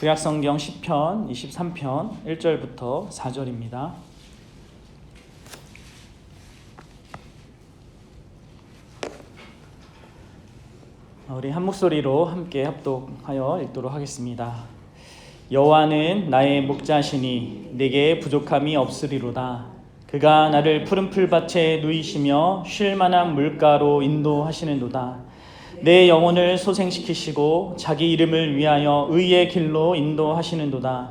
구약성경 시편 23편 1절부터 4절입니다. 우리 한 목소리로 함께 합독하여 읽도록 하겠습니다. 여호와는 나의 목자시니 내게 부족함이 없으리로다. 그가 나를 푸른 풀밭에 누이시며 쉴 만한 물가로 인도하시는도다. 내 영혼을 소생시키시고 자기 이름을 위하여 의의 길로 인도하시는도다.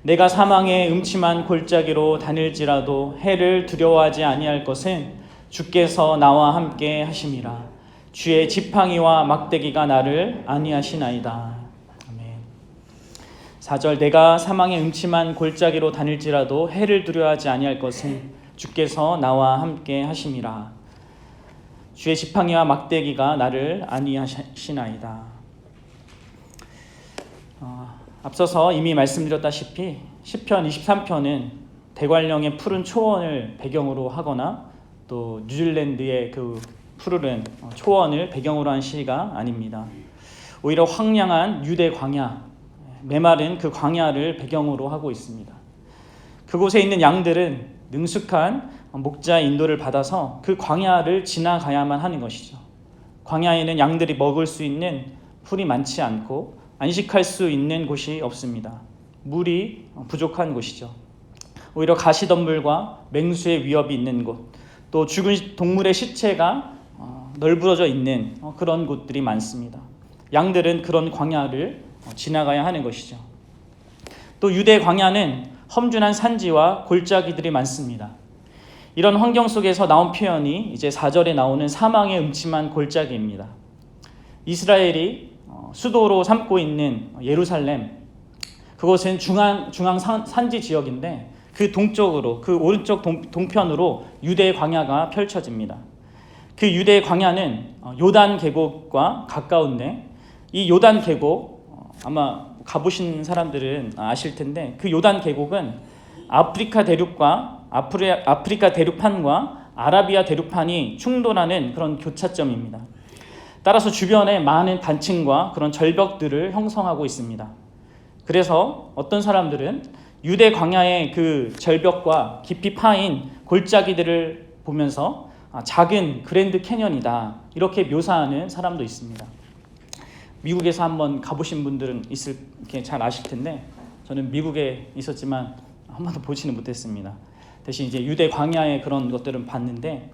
내가 사망의 음침한 골짜기로 다닐지라도 해를 두려워하지 아니할 것은 주께서 나와 함께 하심이라. 주의 지팡이와 막대기가 나를 안위하시나이다. 아멘. 4절 내가 사망의 음침한 골짜기로 다닐지라도 해를 두려워하지 아니할 것은 주께서 나와 함께 하심이라. 주의 지팡이와 막대기가 나를 안위하시나이다. 앞서서 이미 말씀드렸다시피 시편 23편은 대관령의 푸른 초원을 배경으로 하거나 또 뉴질랜드의 그 푸르른 초원을 배경으로 한 시가 아닙니다. 오히려 황량한 유대 광야, 메마른 그 광야를 배경으로 하고 있습니다. 그곳에 있는 양들은 능숙한 목자의 인도를 받아서 그 광야를 지나가야만 하는 것이죠. 광야에는 양들이 먹을 수 있는 풀이 많지 않고 안식할 수 있는 곳이 없습니다. 물이 부족한 곳이죠. 오히려 가시덤불과 맹수의 위협이 있는 곳, 또 죽은 동물의 시체가 널브러져 있는 그런 곳들이 많습니다. 양들은 그런 광야를 지나가야 하는 것이죠. 또 유대 광야는 험준한 산지와 골짜기들이 많습니다. 이런 환경 속에서 나온 표현이 이제 4절에 나오는 사망의 음침한 골짜기입니다. 이스라엘이 수도로 삼고 있는 예루살렘, 그곳은 중앙 산지 지역인데 그 동쪽으로, 그 오른쪽 동편으로 유대 광야가 펼쳐집니다. 그 유대 광야는 요단 계곡과 가까운데 이 요단 계곡, 아마 가보신 사람들은 아실 텐데 그 요단 계곡은 아프리카 대륙판과 아라비아 대륙판이 충돌하는 그런 교차점입니다. 따라서 주변에 많은 단층과 그런 절벽들을 형성하고 있습니다. 그래서 어떤 사람들은 유대 광야의 그 절벽과 깊이 파인 골짜기들을 보면서 작은 그랜드 캐년이다 이렇게 묘사하는 사람도 있습니다. 미국에서 한번 가보신 분들은 이렇게 잘 아실 텐데 저는 미국에 있었지만 한 번도 보지는 못했습니다. 대신 이제 유대 광야의 그런 것들은 봤는데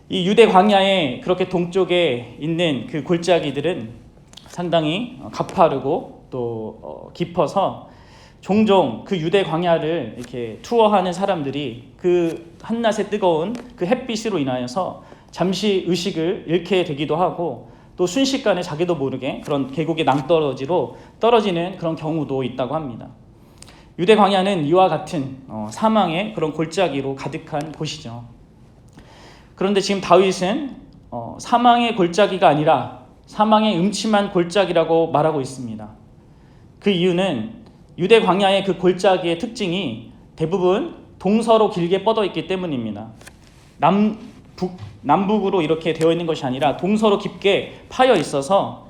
이 유대 광야의 그렇게 동쪽에 있는 그 골짜기들은 상당히 가파르고 또 깊어서 종종 그 유대 광야를 이렇게 투어하는 사람들이 그 한낮의 뜨거운 그 햇빛으로 인하여서 잠시 의식을 잃게 되기도 하고 또 순식간에 자기도 모르게 그런 계곡의 낭떠러지로 떨어지는 그런 경우도 있다고 합니다. 유대 광야는 이와 같은 사망의 그런 골짜기로 가득한 곳이죠. 그런데 지금 다윗은 사망의 골짜기가 아니라 사망의 음침한 골짜기라고 말하고 있습니다. 그 이유는 유대 광야의 그 골짜기의 특징이 대부분 동서로 길게 뻗어 있기 때문입니다. 남북으로 이렇게 되어 있는 것이 아니라 동서로 깊게 파여 있어서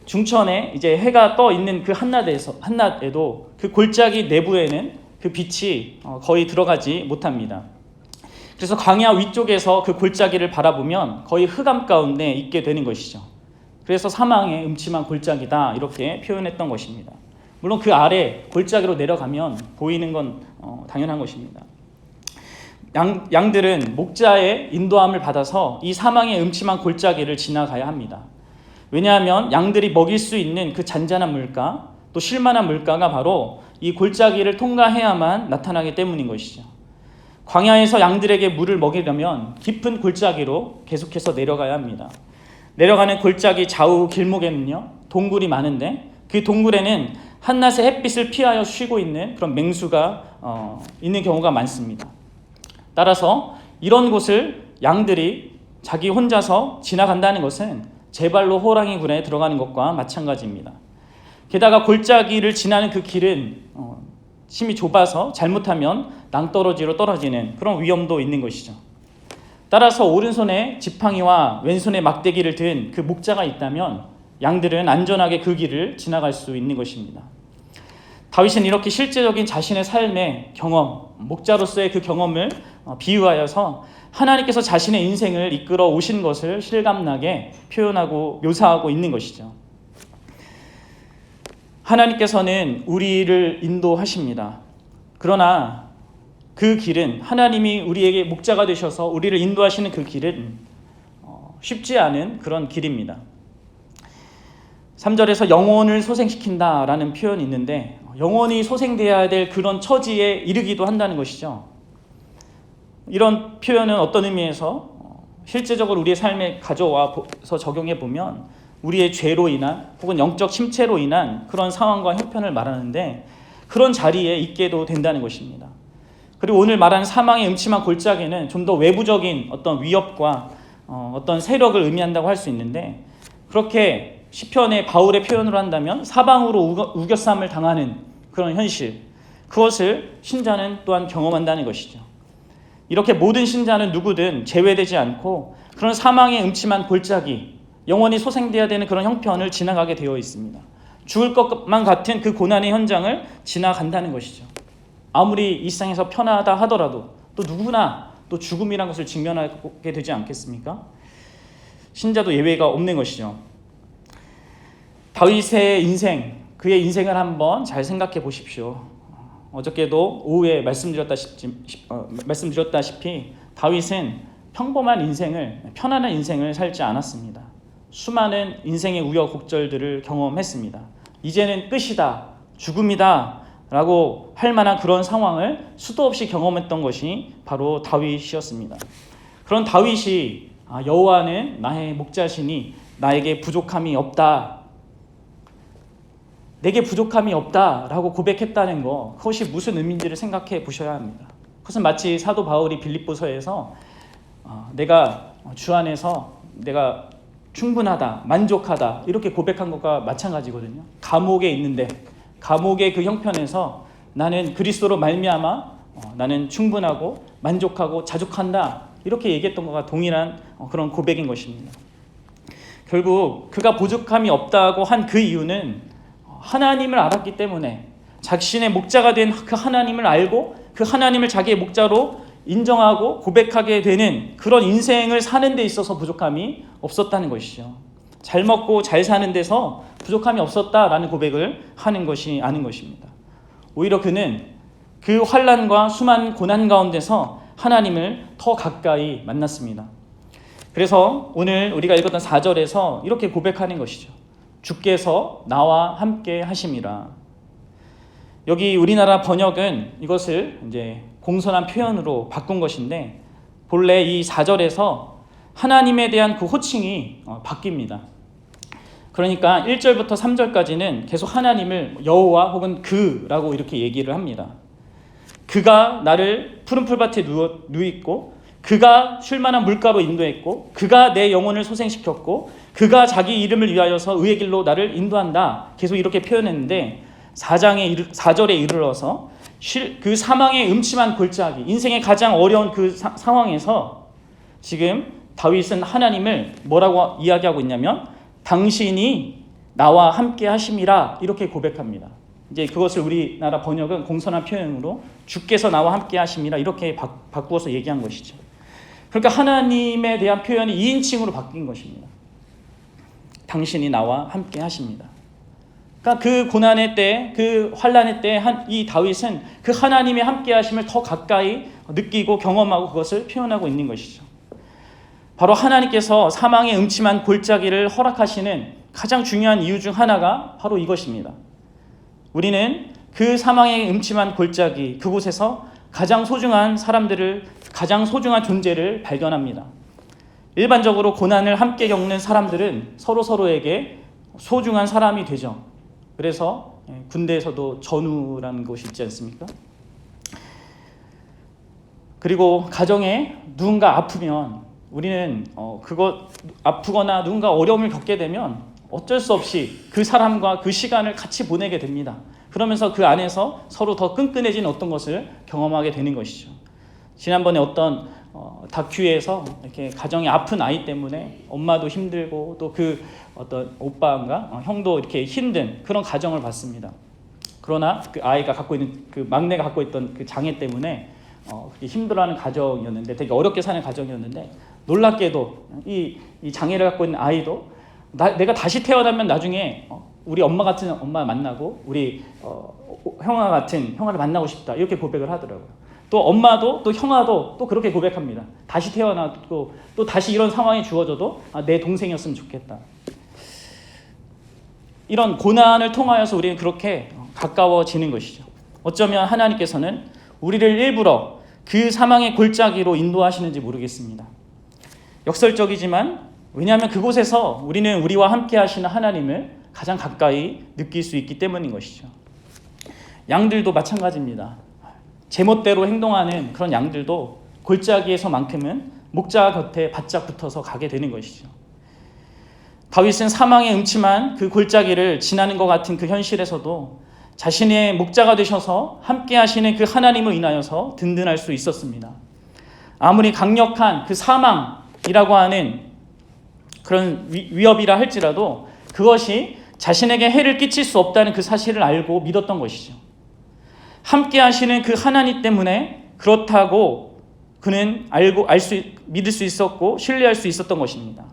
중천에 이제 해가 떠 있는 그 한낮에도 그 골짜기 내부에는 그 빛이 거의 들어가지 못합니다. 그래서 광야 위쪽에서 그 골짜기를 바라보면 거의 흑암 가운데 있게 되는 것이죠. 그래서 사망의 음침한 골짜기다 이렇게 표현했던 것입니다. 물론 그 아래 골짜기로 내려가면 보이는 건 당연한 것입니다. 양들은 목자의 인도함을 받아서 이 사망의 음침한 골짜기를 지나가야 합니다. 왜냐하면 양들이 먹일 수 있는 그 잔잔한 물가, 또 쉴만한 물가가 바로 이 골짜기를 통과해야만 나타나기 때문인 것이죠. 광야에서 양들에게 물을 먹이려면 깊은 골짜기로 계속해서 내려가야 합니다. 내려가는 골짜기 좌우 길목에는요 동굴이 많은데 그 동굴에는 한낮의 햇빛을 피하여 쉬고 있는 그런 맹수가 있는 경우가 많습니다. 따라서 이런 곳을 양들이 자기 혼자서 지나간다는 것은 제 발로 호랑이 굴에 들어가는 것과 마찬가지입니다. 게다가 골짜기를 지나는 그 길은 심히 좁아서 잘못하면 낭떠러지로 떨어지는 그런 위험도 있는 것이죠. 따라서 오른손에 지팡이와 왼손에 막대기를 든 그 목자가 있다면 양들은 안전하게 그 길을 지나갈 수 있는 것입니다. 다윗은 이렇게 실제적인 자신의 삶의 경험, 목자로서의 그 경험을 비유하여서 하나님께서 자신의 인생을 이끌어 오신 것을 실감나게 표현하고 묘사하고 있는 것이죠. 하나님께서는 우리를 인도하십니다. 그러나 그 길은, 하나님이 우리에게 목자가 되셔서 우리를 인도하시는 그 길은 쉽지 않은 그런 길입니다. 3절에서 영혼을 소생시킨다라는 표현이 있는데, 영혼이 소생되어야 될 그런 처지에 이르기도 한다는 것이죠. 이런 표현은 어떤 의미에서 실제적으로 우리의 삶에 가져와서 적용해 보면 우리의 죄로 인한 혹은 영적 침체로 인한 그런 상황과 형편을 말하는데, 그런 자리에 있게도 된다는 것입니다. 그리고 오늘 말하는 사망의 음침한 골짜기는 좀 더 외부적인 어떤 위협과 어떤 세력을 의미한다고 할 수 있는데, 그렇게 시편의 바울의 표현으로 한다면 사방으로 우겨쌈을 당하는 그런 현실, 그것을 신자는 또한 경험한다는 것이죠. 이렇게 모든 신자는 누구든 제외되지 않고 그런 사망의 음침한 골짜기, 영원히 소생되어야 되는 그런 형편을 지나가게 되어 있습니다. 죽을 것만 같은 그 고난의 현장을 지나간다는 것이죠. 아무리 이 세상에서 편하다 하더라도 또 누구나 또 죽음이라는 것을 직면하게 되지 않겠습니까? 신자도 예외가 없는 것이죠. 다윗의 인생, 그의 인생을 한번 잘 생각해 보십시오. 어저께도 오후에 말씀드렸다시피 다윗은 평범한 인생을, 편안한 인생을 살지 않았습니다. 수많은 인생의 우여곡절들을 경험했습니다. 이제는 끝이다, 죽음이다 라고 할 만한 그런 상황을 수도 없이 경험했던 것이 바로 다윗이었습니다. 그런 다윗이 여호와는 나의 목자시니 나에게 부족함이 없다, 내게 부족함이 없다라고 고백했다는 것, 그것이 무슨 의미인지를 생각해 보셔야 합니다. 그것은 마치 사도 바울이 빌립보서에서 내가 주 안에서 내가 충분하다, 만족하다 이렇게 고백한 것과 마찬가지거든요. 감옥에 있는데 감옥의 그 형편에서 나는 그리스도로 말미암아 나는 충분하고 만족하고 자족한다 이렇게 얘기했던 것과 동일한 그런 고백인 것입니다. 결국 그가 부족함이 없다고 한 그 이유는 하나님을 알았기 때문에, 자신의 목자가 된 그 하나님을 알고 그 하나님을 자기의 목자로 인정하고 고백하게 되는 그런 인생을 사는 데 있어서 부족함이 없었다는 것이죠. 잘 먹고 잘 사는 데서 부족함이 없었다라는 고백을 하는 것이 아닌 것입니다. 오히려 그는 그 환난과 수많은 고난 가운데서 하나님을 더 가까이 만났습니다. 그래서 오늘 우리가 읽었던 4절에서 이렇게 고백하는 것이죠. 주께서 나와 함께 하심이라. 여기 우리나라 번역은 이것을 이제 공손한 표현으로 바꾼 것인데, 본래 이 4절에서 하나님에 대한 그 호칭이 바뀝니다. 그러니까 1절부터 3절까지는 계속 하나님을 여호와 혹은 그라고 이렇게 얘기를 합니다. 그가 나를 푸른 풀밭에 누있고, 그가 쉴만한 물가로 인도했고, 그가 내 영혼을 소생시켰고, 그가 자기 이름을 위하여서 의의 길로 나를 인도한다. 계속 이렇게 표현했는데 4절에 이르러서 그 사망의 음침한 골짜기, 인생의 가장 어려운 그 상황에서 지금 다윗은 하나님을 뭐라고 이야기하고 있냐면 당신이 나와 함께 하심이라 이렇게 고백합니다. 이제 그것을 우리나라 번역은 공손한 표현으로 주께서 나와 함께 하심이라 이렇게 바꾸어서 얘기한 것이죠. 그러니까 하나님에 대한 표현이 2인칭으로 바뀐 것입니다. 당신이 나와 함께 하십니다. 그러니까 그 고난의 때, 그 환난의 때 이 다윗은 그 하나님의 함께 하심을 더 가까이 느끼고 경험하고 그것을 표현하고 있는 것이죠. 바로 하나님께서 사망의 음침한 골짜기를 허락하시는 가장 중요한 이유 중 하나가 바로 이것입니다. 우리는 그 사망의 음침한 골짜기, 그곳에서 가장 소중한 사람들을, 가장 소중한 존재를 발견합니다. 일반적으로 고난을 함께 겪는 사람들은 서로에게 소중한 사람이 되죠. 그래서 군대에서도 전우라는 것이 있지 않습니까? 그리고 가정에 누군가 아프면 우리는 아프거나 누군가 어려움을 겪게 되면 어쩔 수 없이 그 사람과 그 시간을 같이 보내게 됩니다. 그러면서 그 안에서 서로 더 끈끈해진 어떤 것을 경험하게 되는 것이죠. 지난번에 어떤 다큐에서 이렇게 가정이 아픈 아이 때문에 엄마도 힘들고 또 그 어떤 오빠인가 형도 이렇게 힘든 그런 가정을 봤습니다. 그러나 그 아이가 갖고 있는 그 막내가 갖고 있던 그 장애 때문에 그렇게 힘들어하는 가정이었는데, 되게 어렵게 사는 가정이었는데, 놀랍게도 이 장애를 갖고 있는 아이도 내가 다시 태어나면 나중에 우리 엄마 같은 엄마 만나고 우리 형아 같은 형아를 만나고 싶다, 이렇게 고백을 하더라고요. 또 엄마도 또 형아도 또 그렇게 고백합니다. 다시 태어나고 또 다시 이런 상황이 주어져도 내 동생이었으면 좋겠다. 이런 고난을 통하여서 우리는 그렇게 가까워지는 것이죠. 어쩌면 하나님께서는 우리를 일부러 그 사망의 골짜기로 인도하시는지 모르겠습니다. 역설적이지만, 왜냐하면 그곳에서 우리는 우리와 함께 하시는 하나님을 가장 가까이 느낄 수 있기 때문인 것이죠. 양들도 마찬가지입니다. 제멋대로 행동하는 그런 양들도 골짜기에서만큼은 목자 곁에 바짝 붙어서 가게 되는 것이죠. 다윗은 사망의 음침한 그 골짜기를 지나는 것 같은 그 현실에서도 자신의 목자가 되셔서 함께 하시는 그 하나님을 인하여서 든든할 수 있었습니다. 아무리 강력한 그 사망이라고 하는 그런 위협이라 할지라도 그것이 자신에게 해를 끼칠 수 없다는 그 사실을 알고 믿었던 것이죠. 함께 하시는 그 하나님 때문에 그렇다고 그는 믿을 수 있었고 신뢰할 수 있었던 것입니다.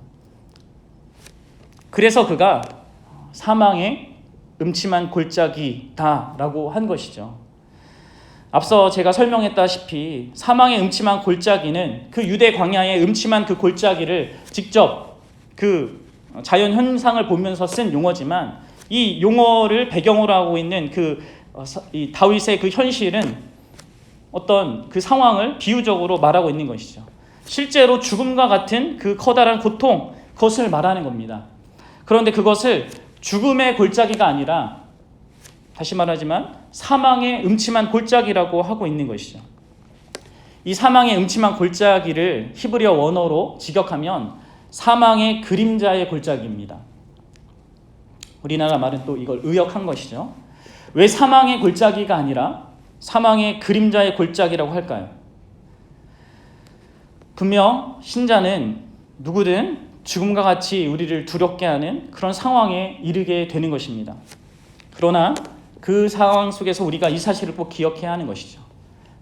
그래서 그가 사망의 음침한 골짜기다라고 한 것이죠. 앞서 제가 설명했다시피 사망의 음침한 골짜기는 그 유대 광야의 음침한 그 골짜기를 직접 그 자연 현상을 보면서 쓴 용어지만, 이 용어를 배경으로 하고 있는 이 다윗의 그 현실은 어떤 그 상황을 비유적으로 말하고 있는 것이죠. 실제로 죽음과 같은 그 커다란 고통, 그것을 말하는 겁니다. 그런데 그것을 죽음의 골짜기가 아니라, 다시 말하지만 사망의 음침한 골짜기라고 하고 있는 것이죠. 이 사망의 음침한 골짜기를 히브리어 원어로 직역하면 사망의 그림자의 골짜기입니다. 우리나라 말은 또 이걸 의역한 것이죠. 왜 사망의 골짜기가 아니라 사망의 그림자의 골짜기라고 할까요? 분명 신자는 누구든 죽음과 같이 우리를 두렵게 하는 그런 상황에 이르게 되는 것입니다. 그러나 그 상황 속에서 우리가 이 사실을 꼭 기억해야 하는 것이죠.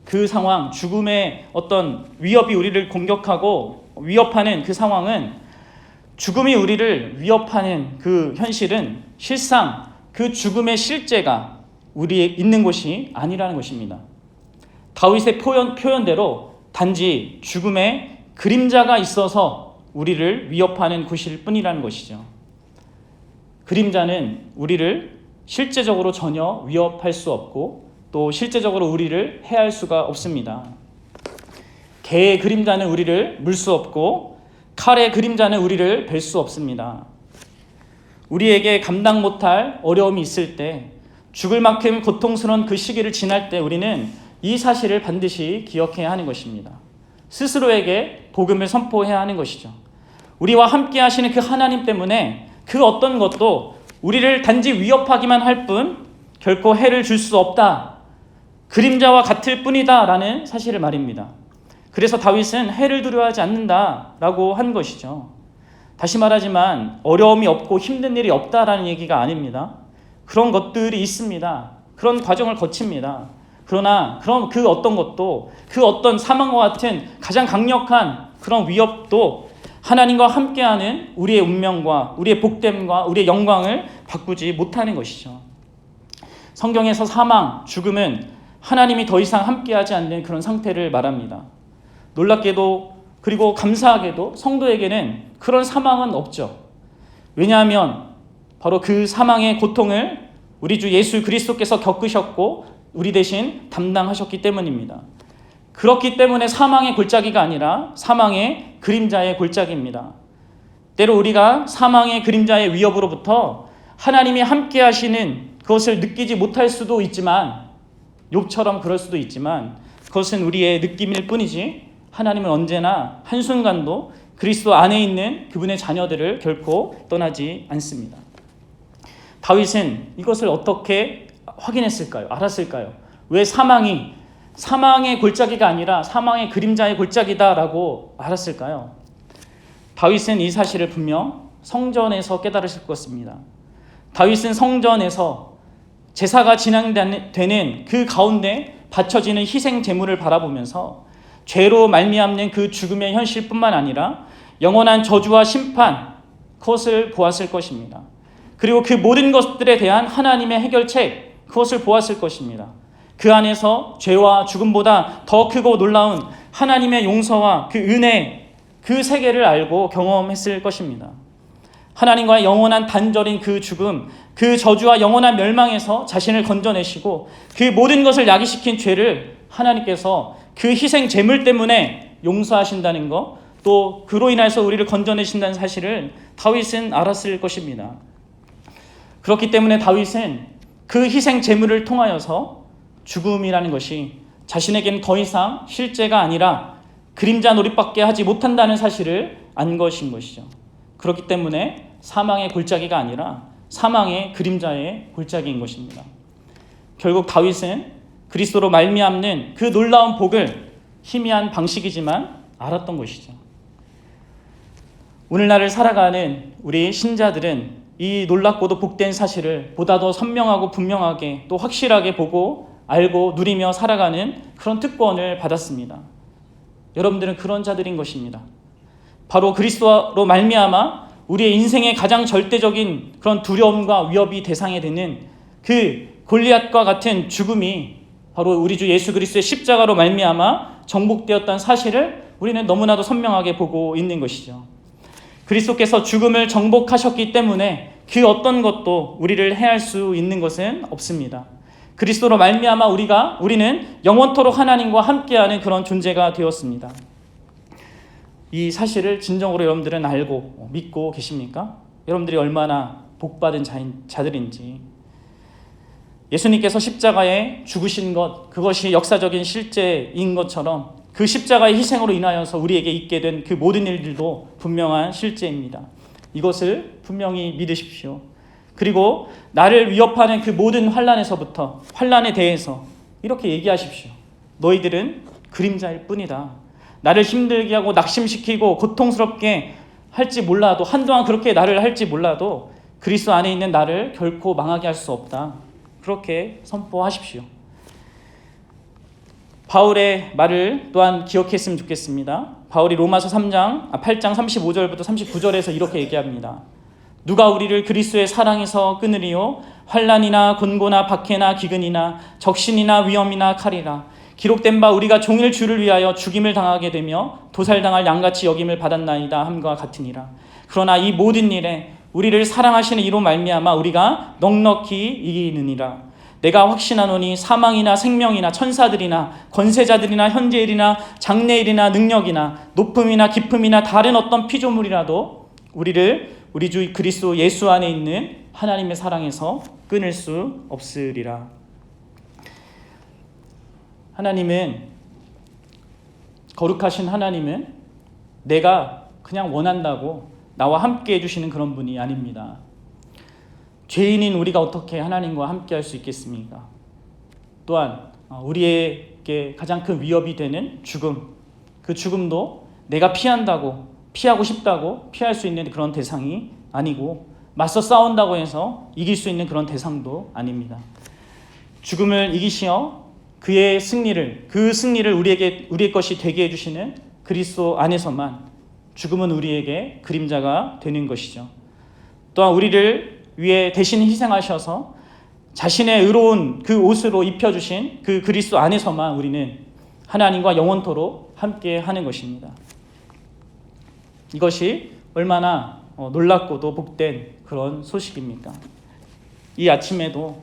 그 상황, 죽음의 어떤 위협이 우리를 공격하고 위협하는 그 상황은, 죽음이 우리를 위협하는 그 현실은 실상 그 죽음의 실제가 우리에 있는 곳이 아니라는 것입니다. 다윗의 표현대로 단지 죽음의 그림자가 있어서 우리를 위협하는 곳일 뿐이라는 것이죠. 그림자는 우리를 실제적으로 전혀 위협할 수 없고 또 실제적으로 우리를 해할 수가 없습니다. 개의 그림자는 우리를 물 수 없고 칼의 그림자는 우리를 벨 수 없습니다. 우리에게 감당 못할 어려움이 있을 때, 죽을 만큼 고통스러운 그 시기를 지날 때 우리는 이 사실을 반드시 기억해야 하는 것입니다. 스스로에게 복음을 선포해야 하는 것이죠. 우리와 함께 하시는 그 하나님 때문에 그 어떤 것도 우리를 단지 위협하기만 할 뿐 결코 해를 줄 수 없다, 그림자와 같을 뿐이다 라는 사실을 말입니다. 그래서 다윗은 해를 두려워하지 않는다라고 한 것이죠. 다시 말하지만 어려움이 없고 힘든 일이 없다라는 얘기가 아닙니다. 그런 것들이 있습니다. 그런 과정을 거칩니다. 그러나 그 어떤 것도, 그 어떤 사망과 같은 가장 강력한 그런 위협도 하나님과 함께하는 우리의 운명과 우리의 복됨과 우리의 영광을 바꾸지 못하는 것이죠. 성경에서 사망, 죽음은 하나님이 더 이상 함께하지 않는 그런 상태를 말합니다. 놀랍게도 그리고 감사하게도 성도에게는 그런 사망은 없죠. 왜냐하면 바로 그 사망의 고통을 우리 주 예수 그리스도께서 겪으셨고 우리 대신 담당하셨기 때문입니다. 그렇기 때문에 사망의 골짜기가 아니라 사망의 그림자의 골짜기입니다. 때로 우리가 사망의 그림자의 위협으로부터 하나님이 함께 하시는 그것을 느끼지 못할 수도 있지만, 욥처럼 그럴 수도 있지만, 그것은 우리의 느낌일 뿐이지 하나님은 언제나 한순간도 그리스도 안에 있는 그분의 자녀들을 결코 떠나지 않습니다. 다윗은 이것을 어떻게 확인했을까요? 알았을까요? 왜 사망이 사망의 골짜기가 아니라 사망의 그림자의 골짜기다라고 알았을까요? 다윗은 이 사실을 분명 성전에서 깨달으실 것입니다. 다윗은 성전에서 제사가 진행되는 그 가운데 바쳐지는 희생 제물을 바라보면서 죄로 말미암는 그 죽음의 현실뿐만 아니라 영원한 저주와 심판, 그것을 보았을 것입니다. 그리고 그 모든 것들에 대한 하나님의 해결책, 그것을 보았을 것입니다. 그 안에서 죄와 죽음보다 더 크고 놀라운 하나님의 용서와 그 은혜, 그 세계를 알고 경험했을 것입니다. 하나님과의 영원한 단절인 그 죽음, 그 저주와 영원한 멸망에서 자신을 건져내시고 그 모든 것을 야기시킨 죄를 하나님께서 그 희생 제물 때문에 용서하신다는 것, 또 그로 인해서 우리를 건져내신다는 사실을 다윗은 알았을 것입니다. 그렇기 때문에 다윗은 그 희생 제물을 통하여서 죽음이라는 것이 자신에게는 더 이상 실제가 아니라 그림자 노릇밖에 하지 못한다는 사실을 안 것인 것이죠. 그렇기 때문에 사망의 골짜기가 아니라 사망의 그림자의 골짜기인 것입니다. 결국 다윗은 그리스도로 말미암는 그 놀라운 복을 희미한 방식이지만 알았던 것이죠. 오늘날을 살아가는 우리 신자들은 이 놀랍고도 복된 사실을 보다 더 선명하고 분명하게 또 확실하게 보고 알고 누리며 살아가는 그런 특권을 받았습니다. 여러분들은 그런 자들인 것입니다. 바로 그리스도로 말미암아 우리의 인생의 가장 절대적인 그런 두려움과 위협이 대상이 되는 그 골리앗과 같은 죽음이 바로 우리 주 예수 그리스도의 십자가로 말미암아 정복되었다는 사실을 우리는 너무나도 선명하게 보고 있는 것이죠. 그리스도께서 죽음을 정복하셨기 때문에 그 어떤 것도 우리를 해할 수 있는 것은 없습니다. 그리스도로 말미암아 우리는 영원토록 하나님과 함께하는 그런 존재가 되었습니다. 이 사실을 진정으로 여러분들은 알고 믿고 계십니까? 여러분들이 얼마나 복받은 자들인지. 예수님께서 십자가에 죽으신 것, 그것이 역사적인 실제인 것처럼 그 십자가의 희생으로 인하여서 우리에게 있게 된 그 모든 일들도 분명한 실제입니다. 이것을 분명히 믿으십시오. 그리고 나를 위협하는 그 모든 환난에서부터 환난에 대해서 이렇게 얘기하십시오. 너희들은 그림자일 뿐이다. 나를 힘들게 하고 낙심시키고 고통스럽게 할지 몰라도, 한동안 그렇게 나를 할지 몰라도 그리스도 안에 있는 나를 결코 망하게 할 수 없다. 그렇게 선포하십시오. 바울의 말을 또한 기억했으면 좋겠습니다. 바울이 로마서 8장 35절부터 39절에서 이렇게 얘기합니다. 누가 우리를 그리스도의 사랑에서 끊으리요? 환난이나 곤고나 박해나 기근이나 적신이나 위험이나 칼이라. 기록된 바 우리가 종일 주를 위하여 죽임을 당하게 되며 도살당할 양같이 여김을 받았나이다 함과 같으니라. 그러나 이 모든 일에 우리를 사랑하시는 이로 말미암아 우리가 넉넉히 이기느니라. 내가 확신하노니 사망이나 생명이나 천사들이나 권세자들이나 현재일이나 장래일이나 능력이나 높음이나 깊음이나 다른 어떤 피조물이라도 우리를 우리 주 그리스도 예수 안에 있는 하나님의 사랑에서 끊을 수 없으리라. 하나님은, 거룩하신 하나님은 내가 그냥 원한다고 나와 함께 해주시는 그런 분이 아닙니다. 죄인인 우리가 어떻게 하나님과 함께 할 수 있겠습니까? 또한 우리에게 가장 큰 위협이 되는 죽음, 그 죽음도 내가 피하고 싶다고 피할 수 있는 그런 대상이 아니고 맞서 싸운다고 해서 이길 수 있는 그런 대상도 아닙니다. 죽음을 이기시어 그의 승리를, 그 승리를 우리의 것이 되게 해주시는 그리스도 안에서만 죽음은 우리에게 그림자가 되는 것이죠. 또한 우리를 위해 대신 희생하셔서 자신의 의로운 그 옷으로 입혀주신 그 그리스도 안에서만 우리는 하나님과 영원토록 함께 하는 것입니다. 이것이 얼마나 놀랍고도 복된 그런 소식입니까? 이 아침에도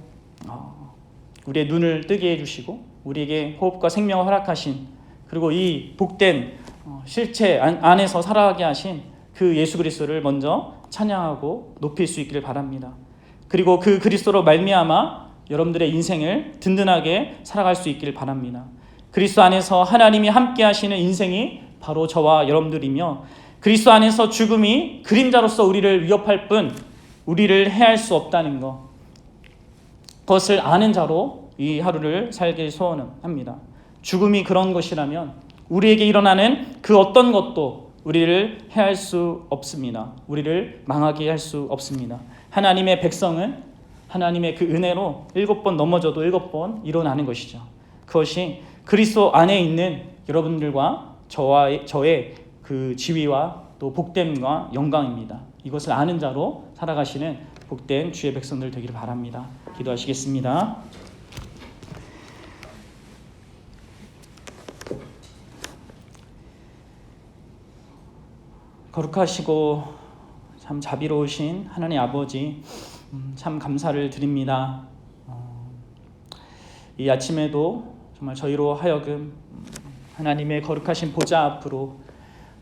우리의 눈을 뜨게 해주시고 우리에게 호흡과 생명을 허락하신, 그리고 이 복된 실체 안에서 살아가게 하신 그 예수 그리스도를 먼저 찬양하고 높일 수 있기를 바랍니다. 그리고 그 그리스도로 말미암아 여러분들의 인생을 든든하게 살아갈 수 있기를 바랍니다. 그리스도 안에서 하나님이 함께 하시는 인생이 바로 저와 여러분들이며, 그리스도 안에서 죽음이 그림자로서 우리를 위협할 뿐 우리를 해할 수 없다는 것, 그것을 아는 자로 이 하루를 살길 소원합니다. 죽음이 그런 것이라면 우리에게 일어나는 그 어떤 것도 우리를 해할 수 없습니다. 우리를 망하게 할 수 없습니다. 하나님의 백성은 하나님의 그 은혜로 7번 넘어져도 7번 일어나는 것이죠. 그것이 그리스도 안에 있는 여러분들과 저의 그 지위와 또 복됨과 영광입니다. 이것을 아는 자로 살아가시는 복된 주의 백성들 되기를 바랍니다. 기도하시겠습니다. 거룩하시고 참 자비로우신 하나님 아버지, 참 감사를 드립니다. 이 아침에도 정말 저희로 하여금 하나님의 거룩하신 보좌 앞으로,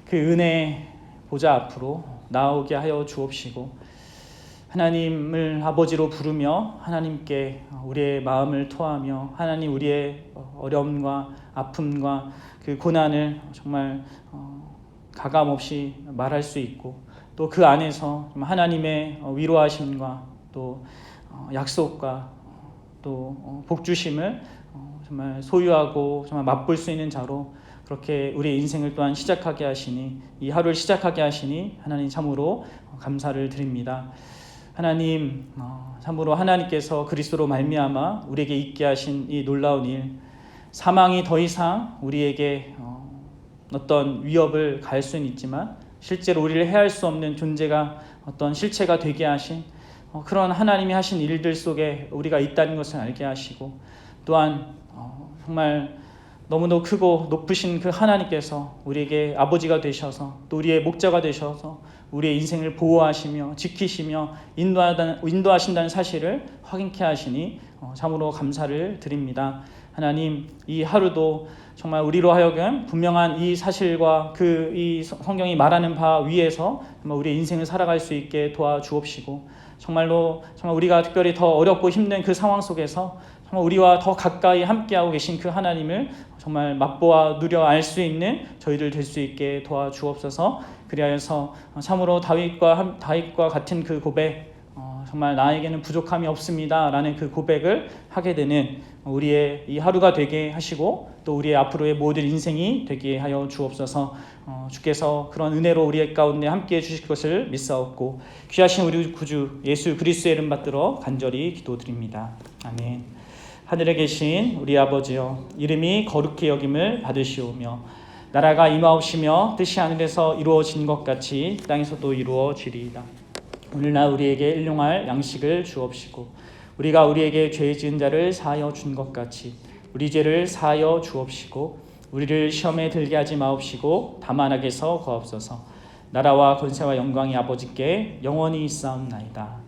그 은혜 보좌 앞으로 나오게 하여 주옵시고, 하나님을 아버지로 부르며 하나님께 우리의 마음을 토하며 하나님 우리의 어려움과 아픔과 그 고난을 정말 가감없이 말할 수 있고, 또 그 안에서 하나님의 위로하심과 또 약속과 또 복주심을 정말 소유하고 정말 맛볼 수 있는 자로 그렇게 우리의 인생을 또한 시작하게 하시니, 이 하루를 시작하게 하시니 하나님 참으로 감사를 드립니다. 하나님, 참으로 하나님께서 그리스도로 말미암아 우리에게 있게 하신 이 놀라운 일, 사망이 더 이상 우리에게 어떤 위협을 가할 수는 있지만 실제로 우리를 해할 수 없는 존재가 어떤 실체가 되게 하신 그런 하나님이 하신 일들 속에 우리가 있다는 것을 알게 하시고, 또한 정말 너무도 크고 높으신 그 하나님께서 우리에게 아버지가 되셔서 또 우리의 목자가 되셔서 우리의 인생을 보호하시며 지키시며 인도하신다는 사실을 확인케 하시니 참으로 감사를 드립니다. 하나님, 이 하루도 정말 우리로 하여금 분명한 이 사실과 이 성경이 말하는 바 위에서 정말 우리의 인생을 살아갈 수 있게 도와주옵시고, 정말 우리가 특별히 더 어렵고 힘든 그 상황 속에서 정말 우리와 더 가까이 함께하고 계신 그 하나님을 정말 맛보아 누려 알 수 있는 저희들 될 수 있게 도와주옵소서. 그리하여서 참으로 다윗과 같은 그 고백, 정말 나에게는 부족함이 없습니다 라는 그 고백을 하게 되는 우리의 이 하루가 되게 하시고, 또 우리의 앞으로의 모든 인생이 되게 하여 주옵소서. 주께서 그런 은혜로 우리의 가운데 함께해 주실 것을 믿사옵고, 귀하신 우리 구주 예수 그리스도의 이름 받들어 간절히 기도드립니다. 아멘. 하늘에 계신 우리 아버지여, 이름이 거룩히 여김을 받으시오며 나라가 임하옵시며 뜻이 하늘에서 이루어진 것 같이 땅에서도 이루어지리이다. 오늘날 우리에게 일용할 양식을 주옵시고, 우리가 우리에게 죄 지은 자를 사하여 준 것 같이 우리 죄를 사하여 주옵시고, 우리를 시험에 들게 하지 마옵시고 다만 악에서 구하옵소서. 나라와 권세와 영광이 아버지께 영원히 있사옵나이다.